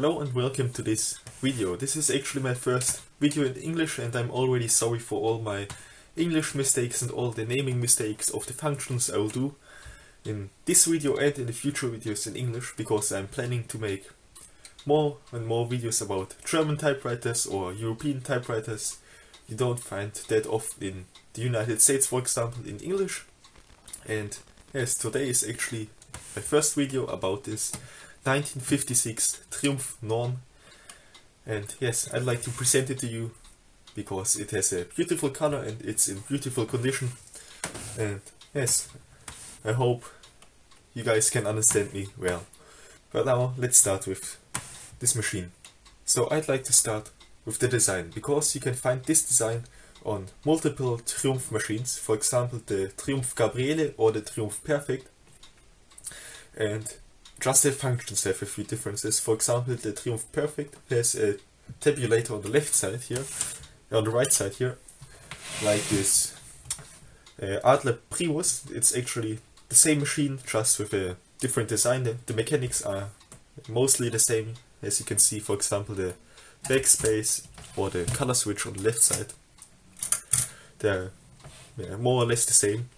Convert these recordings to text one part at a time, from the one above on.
Hello and welcome to this video. This is actually my first video in English and I'm already sorry for all my English mistakes and all the naming mistakes of the functions I will do in this video and in the future videos in English, because I'm planning to make more and more videos about German typewriters or European typewriters you don't find that often in the United States, for example, in English. And yes, today is actually my first video about this 1956 Triumph Norm, and yes, I'd like to present it to you because it has a beautiful color and it's in beautiful condition, and yes, I hope you guys can understand me well. But now let's start with this machine. So I'd like to start with the design, because you can find this design on multiple Triumph machines, for example the Triumph Gabriele or the Triumph Perfect, and just the functions have a few differences. For example, the Triumph Perfect has a tabulator on the left side here, on the right side here, like this Adler Primus. It's actually the same machine, just with a different design. The mechanics are mostly the same, as you can see, for example, the backspace or the color switch on the left side. They're more or less the same,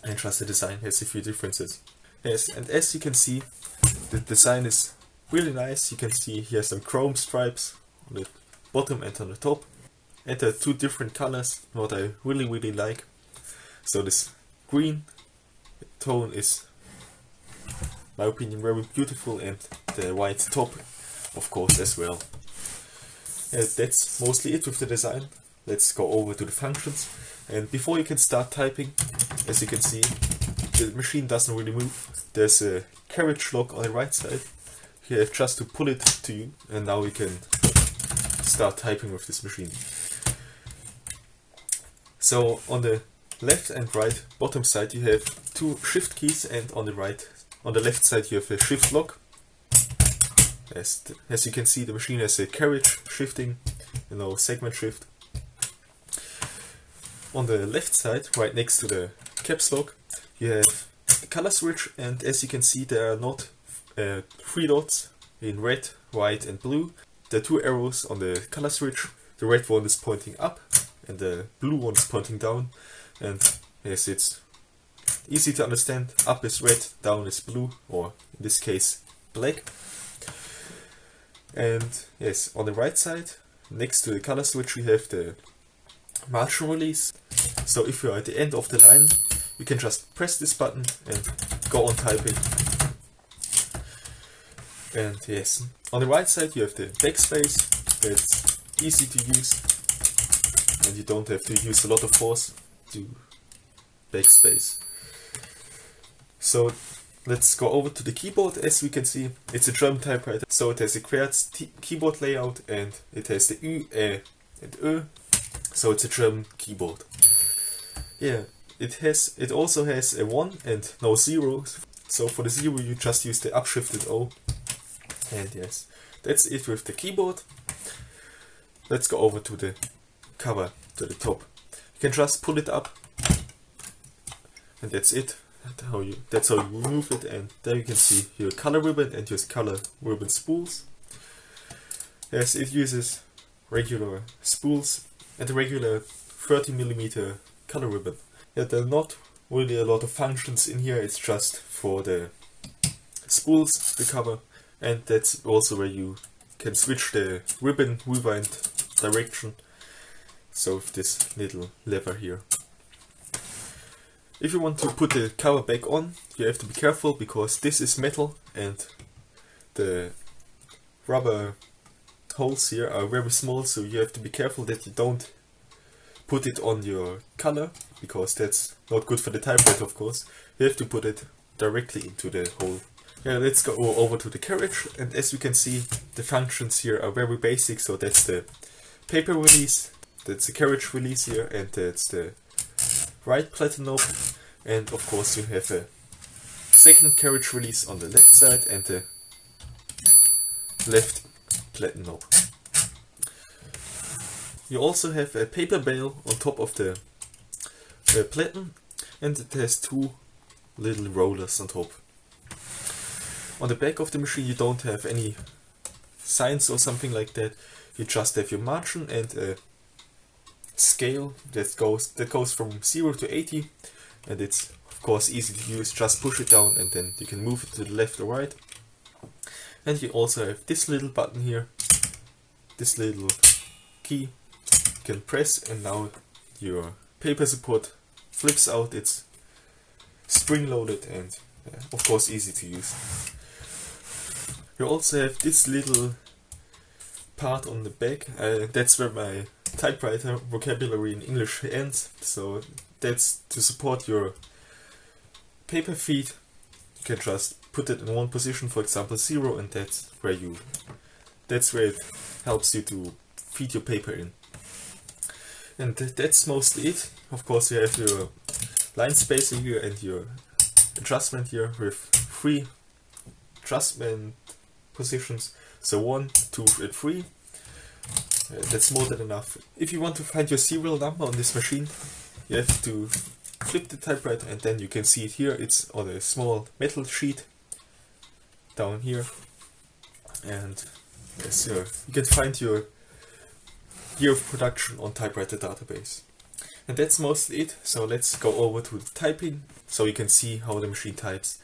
and just the design has a few differences. Yes, and as you can see, the design is really nice. You can see here some chrome stripes on the bottom and on the top, and there are two different colors, what I really like. So this green tone is, in my opinion, very beautiful, and the white top, of course, as well. That's mostly it with the design. Let's go over to the functions. And before you can start typing, as you can see, the machine doesn't really move. There's a carriage lock on the right side. You have just to pull it to you, and now we can start typing with this machine. So on the left and right bottom side you have two shift keys, and on the left side you have a shift lock. As you can see, the machine has a carriage shifting, segment shift. On the left side, right next to the caps lock, you have the color switch, and as you can see, there are not three dots in red, white and blue. There are two arrows on the color switch. The red one is pointing up and the blue one is pointing down, and yes, it's easy to understand. Up is red, down is blue, or in this case black. And yes, on the right side, next to the color switch, we have the margin release. So if you're at the end of the line, you can just press this button and go on typing. And yes, on the right side you have the backspace. That's easy to use, and you don't have to use a lot of force to backspace. So let's go over to the keyboard. As we can see, it's a German typewriter, so it has a Querz keyboard layout, and it has the Ü, Ä and Ö, so it's a German keyboard. Yeah, it also has a 1 and no 0, so for the 0 you just use the upshifted O. And yes, that's it with the keyboard. Let's go over to the cover, to the top. You can just pull it up, and that's it. That's how you remove it, and there you can see your color ribbon and your color ribbon spools. Yes, it uses regular spools and a regular 30mm color ribbon. Yeah, there are not really a lot of functions in here, it's just for the spools, the cover, and that's also where you can switch the ribbon rewind direction, so with this little lever here. If you want to put the cover back on, you have to be careful, because this is metal and the rubber holes here are very small, so you have to be careful that you don't put it on your color, because that's not good for the typewriter, of course. You have to put it directly into the hole. Yeah, let's go over to the carriage, and as you can see, the functions here are very basic. So that's the paper release, that's the carriage release here, and that's the right platen knob, and of course you have a second carriage release on the left side and the left platen knob. You also have a paper bale on top of the platen, and it has two little rollers on top. On the back of the machine you don't have any science or something like that, you just have your margin and a scale that goes from 0 to 80, and it's of course easy to use. Just push it down and then you can move it to the left or right. And you also have this little button here, this little key you can press, and now your paper support flips out. It's spring loaded and of course easy to use. You also have this little part on the back, that's where my typewriter vocabulary in English ends, so that's to support your paper feed. You can just put it in one position, for example 0, and that's where it helps you to feed your paper in. And that's mostly it. Of course you have your line spacer here and your adjustment here with 3 adjustment positions, so 1, 2 and 3. That's more than enough. If you want to find your serial number on this machine, you have to flip the typewriter and then you can see it here. It's on a small metal sheet down here, and yes, you can find your year of production on Typewriter database. And that's mostly it, so let's go over to the typing so you can see how the machine types.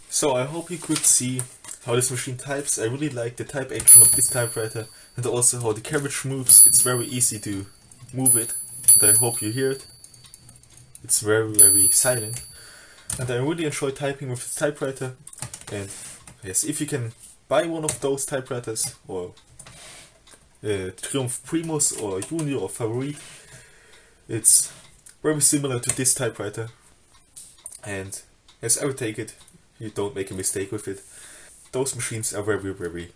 So I hope you could see how this machine types. I really like the type action of this typewriter and also how the carriage moves. It's very easy to move it, and I hope you hear it. It's very silent, and I really enjoy typing with this typewriter. And yes, if you can buy one of those typewriters, or Triumph Primus or Junior or Favorit, it's very similar to this typewriter, and as I would take it, you don't make a mistake with it. Those machines are very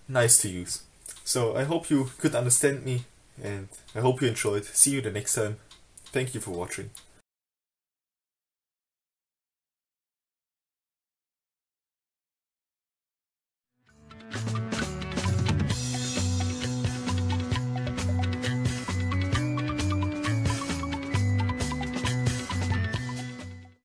nice to use. So I hope you could understand me, and I hope you enjoyed. See you the next time. Thank you for watching.